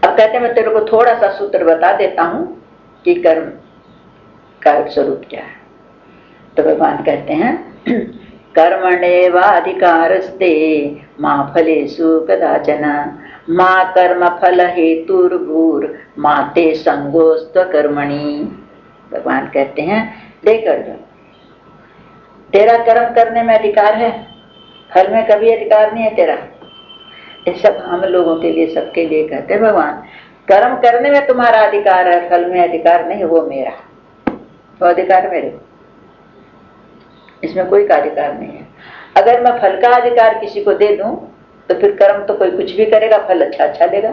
अब कहते हैं मैं तेरे को थोड़ा सा सूत्र बता देता हूं कि कर्म का स्वरूप क्या है। तो भगवान कहते हैं कर्मण्येवाधिकारस्ते मा फलेषु कदाचन मा कर्म फल हेतुर्भूर मा ते संगोस्त्व कर्मणि। भगवान कहते हैं देख अर्जुन, तेरा कर्म करने में अधिकार है, फल में कभी अधिकार नहीं है तेरा। ये सब हम लोगों के लिए, सबके लिए कहते हैं भगवान कर्म करने में तुम्हारा अधिकार है, फल में अधिकार नहीं, वो मेरा, वो अधिकार मेरे, इसमें कोई का अधिकार नहीं है। अगर मैं फल का अधिकार किसी को दे दूं तो फिर कर्म तो कोई कुछ भी करेगा, फल अच्छा अच्छा लेगा।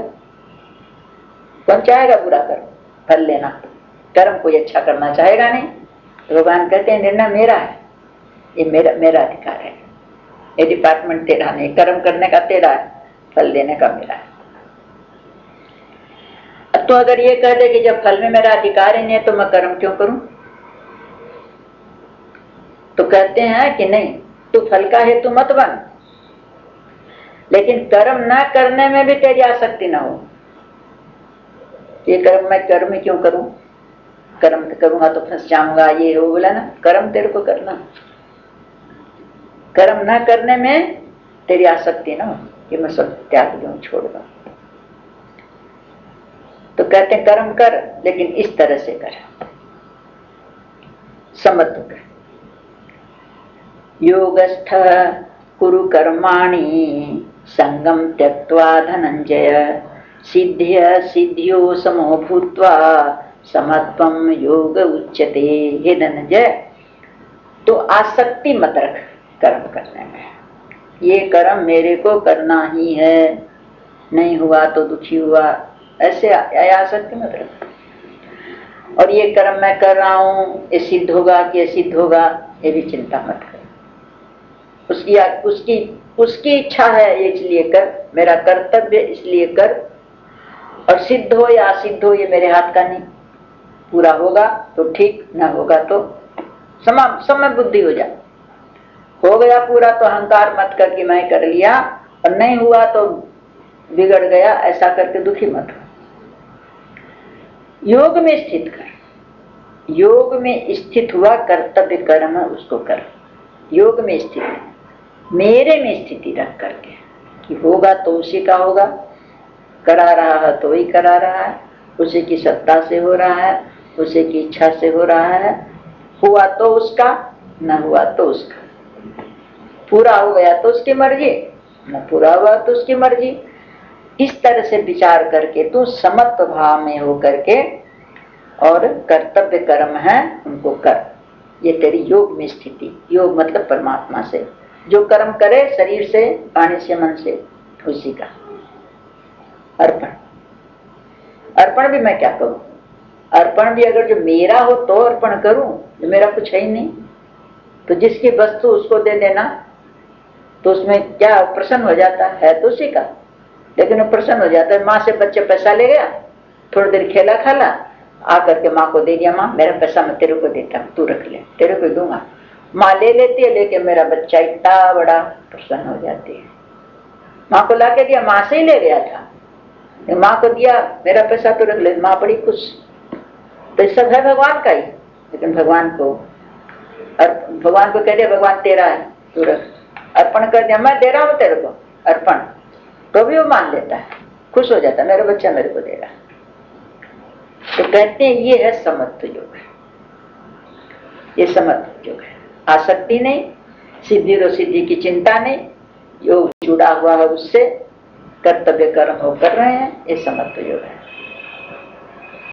कौन चाहेगा बुरा कर्म फल लेना? कर्म कोई अच्छा करना चाहेगा नहीं। तो भगवान कहते हैं निर्णय मेरा है, ये मेरा अधिकार है, ये डिपार्टमेंट तेरा नहीं, कर्म करने का तेरा है, फल देने का मेरा है। तो अगर ये कह दे कि जब फल में मेरा अधिकार ही नहीं है तो मैं कर्म क्यों करूं, तो कहते हैं कि नहीं, तू फल का हेतु मत बन, लेकिन कर्म ना करने में भी तेरी आसक्ति ना हो। ये कर्म मैं कर्म क्यों करूं, कर्म करूंगा तो फंस जाऊंगा, ये हो बोला ना, कर्म तेरे को करना, कर्म ना करने में तेरी आसक्ति ना हो कि मैं सब त्याग दूं, छोड़ दूं। तो कहते हैं कर्म कर, लेकिन इस तरह से कर, समत्व कर। योगस्थ कुरु कर्माणि संगम त्यक्त्वा धनंजय सिद्ध्य सिद्ध्यो समो भूत्वा समत्वम योग उच्यते। हे धनंजय, तो आसक्ति मत रख कर्म करने में, ये कर्म मेरे को करना ही है, नहीं हुआ तो दुखी हुआ, ऐसे आसक्ति मत रख। और ये कर्म मैं कर रहा हूं, ये सिद्ध होगा कि ये सिद्ध होगा, ये भी चिंता मत कर। उसकी इच्छा है इसलिए कर, मेरा कर्तव्य इसलिए कर, और सिद्ध हो या असिद्ध हो ये मेरे हाथ का नहीं। पूरा होगा तो ठीक, ना होगा तो समय बुद्धि हो जा। हो गया पूरा तो अहंकार मत कर कि मैं कर लिया, और नहीं हुआ तो बिगड़ गया, ऐसा करके दुखी मत हो। योग में स्थित कर, योग में स्थित हुआ कर्तव्य कर्म उसको कर। योग में स्थित, मेरे में स्थिति रख करके कि होगा तो उसी का होगा, करा रहा है तो वही करा रहा है, उसी की सत्ता से हो रहा है, उसी की इच्छा से हो रहा है, हुआ तो उसका, न हुआ तो उसका, पूरा हो गया तो उसकी मर्जी, न पूरा हुआ तो उसकी मर्जी। इस तरह से विचार करके तू समत्व भाव में हो करके और कर्तव्य कर्म है उनको कर। ये तेरी योग में स्थिति, योग मतलब परमात्मा से जो कर्म करे, शरीर से, पानी से, मन से, उसी का अर्पण। अर्पण भी मैं क्या करूं, अर्पण भी अगर जो मेरा हो तो अर्पण करूं, जो मेरा कुछ है ही नहीं तो जिसकी वस्तु उसको दे देना, तो उसमें क्या प्रसन्न हो जाता है तो उसी का, लेकिन वो प्रसन्न हो जाता है। माँ से बच्चे पैसा ले गया, थोड़ी देर खेला खाला, आकर के माँ को दे दिया, माँ मेरा पैसा मैं तेरे को देता हूँ, तू रख ले, तेरे को दूंगा। माँ ले लेती है, लेके मेरा बच्चा इतना बड़ा प्रसन्न हो जाती है। माँ को लाके दिया, माँ से ही ले गया था, माँ को दिया, मेरा पैसा तो रख ले, माँ बड़ी खुश। तो सब है भगवान का ही, लेकिन भगवान को कह दिया भगवान तेरा है, तू रख, अर्पण कर दिया, मैं दे रहा हूँ तेरे को अर्पण, तो भी वो मान लेता है, खुश हो जाता है, मेरा बच्चा मेरे को दे रहा है। तो कहते हैं ये है समत्व योग, ये समत्व योग है। आसक्ति नहीं, सिद्धि और सिद्धि की चिंता नहीं, योग जुड़ा हुआ है उससे, कर्तव्य कर्म हो कर रहे हैं, ये समत्व योग है।